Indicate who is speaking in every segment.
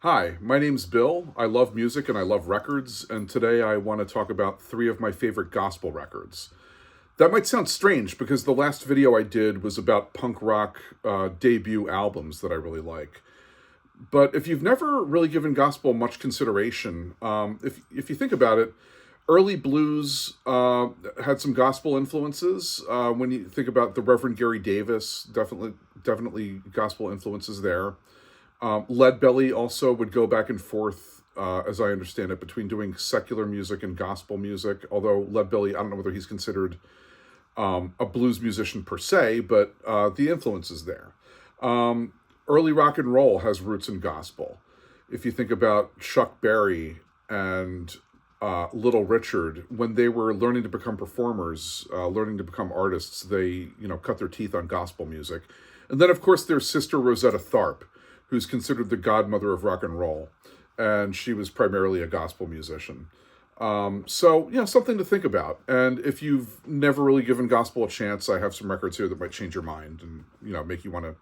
Speaker 1: Hi, my name's Bill. I love music and I love records, and today I want to talk about three of my favorite gospel records. That might sound strange because the last video I did was about punk rock debut albums that I really like. But if you've never really given gospel much consideration, if you think about it, early blues had some gospel influences. When you think about the Reverend Gary Davis, definitely gospel influences there. Lead Belly also would go back and forth, as I understand it, between doing secular music and gospel music. Although Lead Belly, I don't know whether he's considered a blues musician per se, but the influence is there. Early rock and roll has roots in gospel. If you think about Chuck Berry and Little Richard, when they were learning to become performers, learning to become artists, they cut their teeth on gospel music. And then of course there's Sister Rosetta Tharpe, who's considered the godmother of rock and roll, and she was primarily a gospel musician. Something to think about. And if you've never really given gospel a chance, I have some records here that might change your mind and make you want to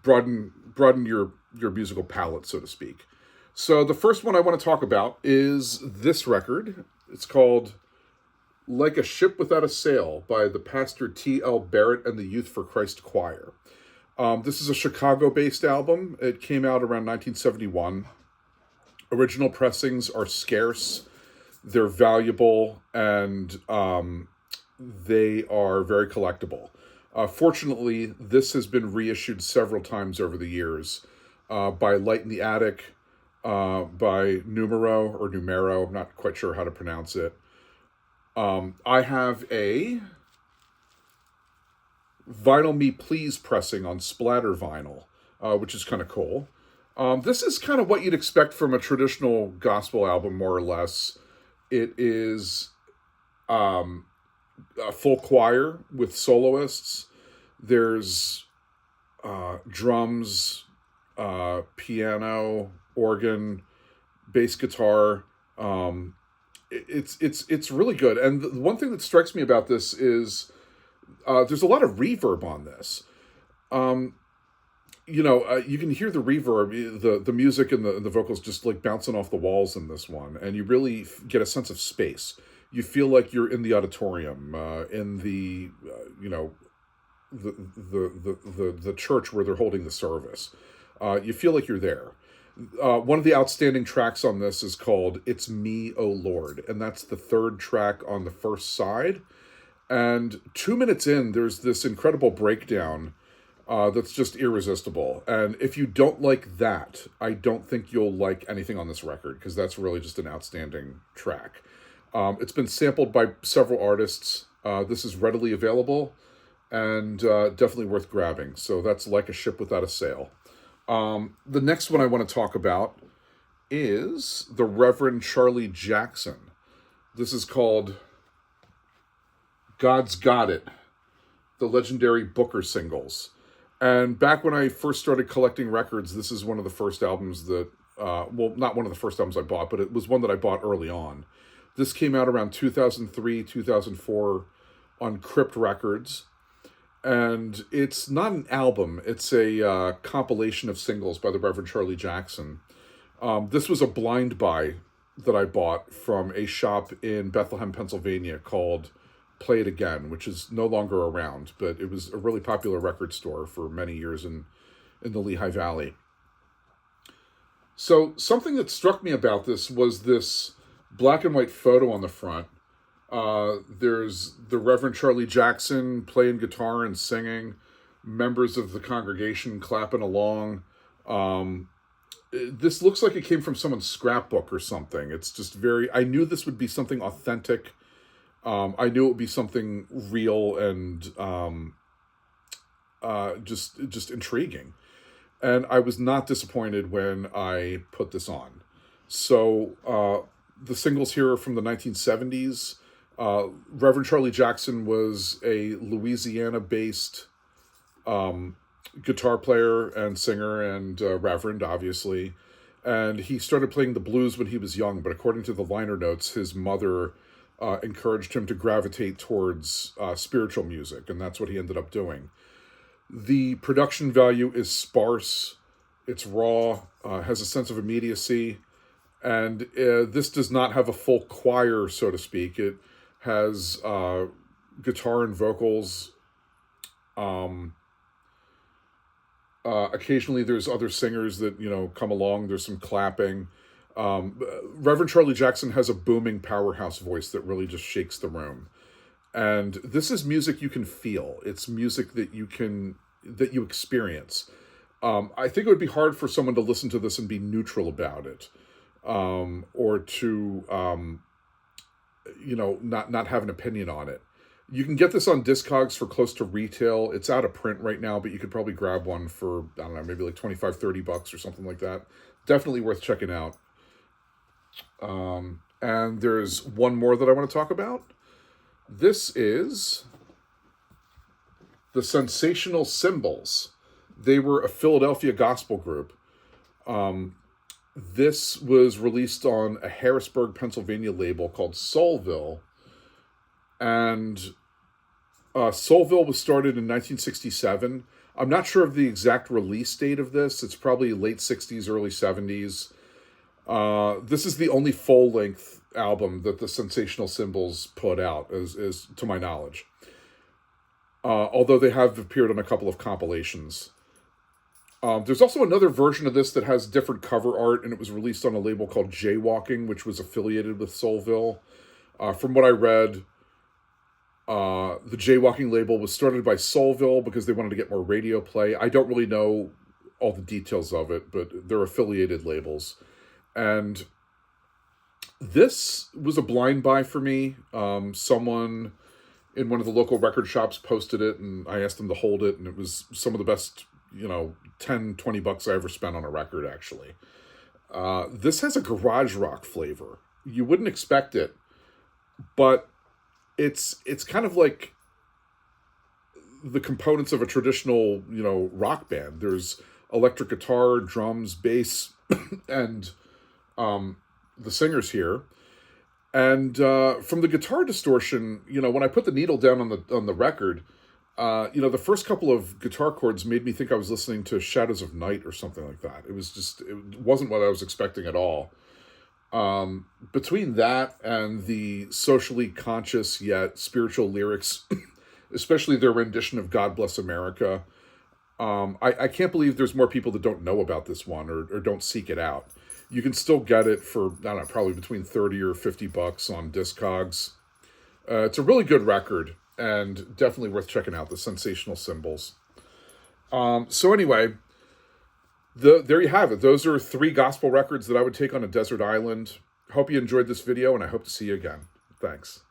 Speaker 1: broaden your musical palette, so to speak. So the first one I want to talk about is this record. It's called "Like a Ship Without a Sail" by the pastor T.L. Barrett and the Youth for Christ Choir. This is a Chicago-based album. It came out around 1971. Original pressings are scarce. They're valuable, and they are very collectible. Fortunately, this has been reissued several times over the years by Light in the Attic, by Numero. I'm not quite sure how to pronounce it. I have a Vinyl Me Please pressing on splatter vinyl, which is kind of cool. This is kind of what you'd expect from a traditional gospel album, more or less. It is a full choir with soloists. There's drums, piano, organ, bass guitar. It's really good. And the one thing that strikes me about this is there's a lot of reverb on this. You can hear the reverb, the music and the vocals just like bouncing off the walls in this one, and you really get a sense of space. You feel like you're in the auditorium, in the the church where they're holding the service. You feel like you're there. One of the outstanding tracks on this is called "It's Me, O Lord," and that's the third track on the first side. And 2 minutes in, there's this incredible breakdown that's just irresistible. And if you don't like that, I don't think you'll like anything on this record, because that's really just an outstanding track. It's been sampled by several artists. This is readily available and definitely worth grabbing. So that's Like a Ship Without a Sail. The next one I want to talk about is the Reverend Charlie Jackson. This is called God's Got It, the legendary Booker singles. And back when I first started collecting records, this is one of the first albums that, not one of the first albums I bought, but it was one that I bought early on. This came out around 2003, 2004 on Crypt Records. And it's not an album, it's a compilation of singles by the Reverend Charlie Jackson. This was a blind buy that I bought from a shop in Bethlehem, Pennsylvania called Play It Again, which is no longer around, but it was a really popular record store for many years in the Lehigh Valley. So something that struck me about this was this black and white photo on the front. There's the Reverend Charlie Jackson playing guitar and singing, members of the congregation clapping along. This looks like it came from someone's scrapbook or something. It's just I knew this would be something authentic. I knew it would be something real and just intriguing. And I was not disappointed when I put this on. So the singles here are from the 1970s. Reverend Charlie Jackson was a Louisiana-based guitar player and singer and reverend, obviously. And he started playing the blues when he was young, but according to the liner notes, his mother encouraged him to gravitate towards spiritual music, and that's what he ended up doing. The production value is sparse. It's raw, has a sense of immediacy, and this does not have a full choir, so to speak. It has guitar and vocals. Um, Occasionally, there's other singers that come along. There's some clapping. Reverend Charlie Jackson has a booming powerhouse voice that really just shakes the room. And this is music you can feel. It's music that you experience. I think it would be hard for someone to listen to this and be neutral about it, or to not have an opinion on it. You can get this on Discogs for close to retail. It's out of print right now, but you could probably grab one for, I don't know, maybe like 25, $30 or something like that. Definitely worth checking out. And there's one more that I want to talk about. This is the Sensational Symbols. They were a Philadelphia gospel group. This was released on a Harrisburg, Pennsylvania label called Soulville. And Soulville was started in 1967. I'm not sure of the exact release date of this. It's probably late 60s, early 70s. This is the only full-length album that the Sensational Symbols put out, as to my knowledge. Although they have appeared on a couple of compilations. There's also another version of this that has different cover art, and it was released on a label called Jaywalking, which was affiliated with Soulville. From what I read, the Jaywalking label was started by Soulville because they wanted to get more radio play. I don't really know all the details of it, but they're affiliated labels. And this was a blind buy for me. Someone in one of the local record shops posted it, and I asked them to hold it, and it was some of the best, $10-20 I ever spent on a record, actually. This has a garage rock flavor. You wouldn't expect it, but it's kind of like the components of a traditional, rock band. There's electric guitar, drums, bass, and the singers here. And from the guitar distortion, when I put the needle down on the record, the first couple of guitar chords made me think I was listening to Shadows of Night or something like that. It wasn't what I was expecting at all. Between that and the socially conscious yet spiritual lyrics, especially their rendition of God Bless America, I can't believe there's more people that don't know about this one or don't seek it out. You can still get it for, I don't know, probably between $30 or $50 on Discogs. It's a really good record and definitely worth checking out, the Sensational Symbols. So anyway, there you have it. Those are 3 gospel records that I would take on a desert island. Hope you enjoyed this video, and I hope to see you again. Thanks.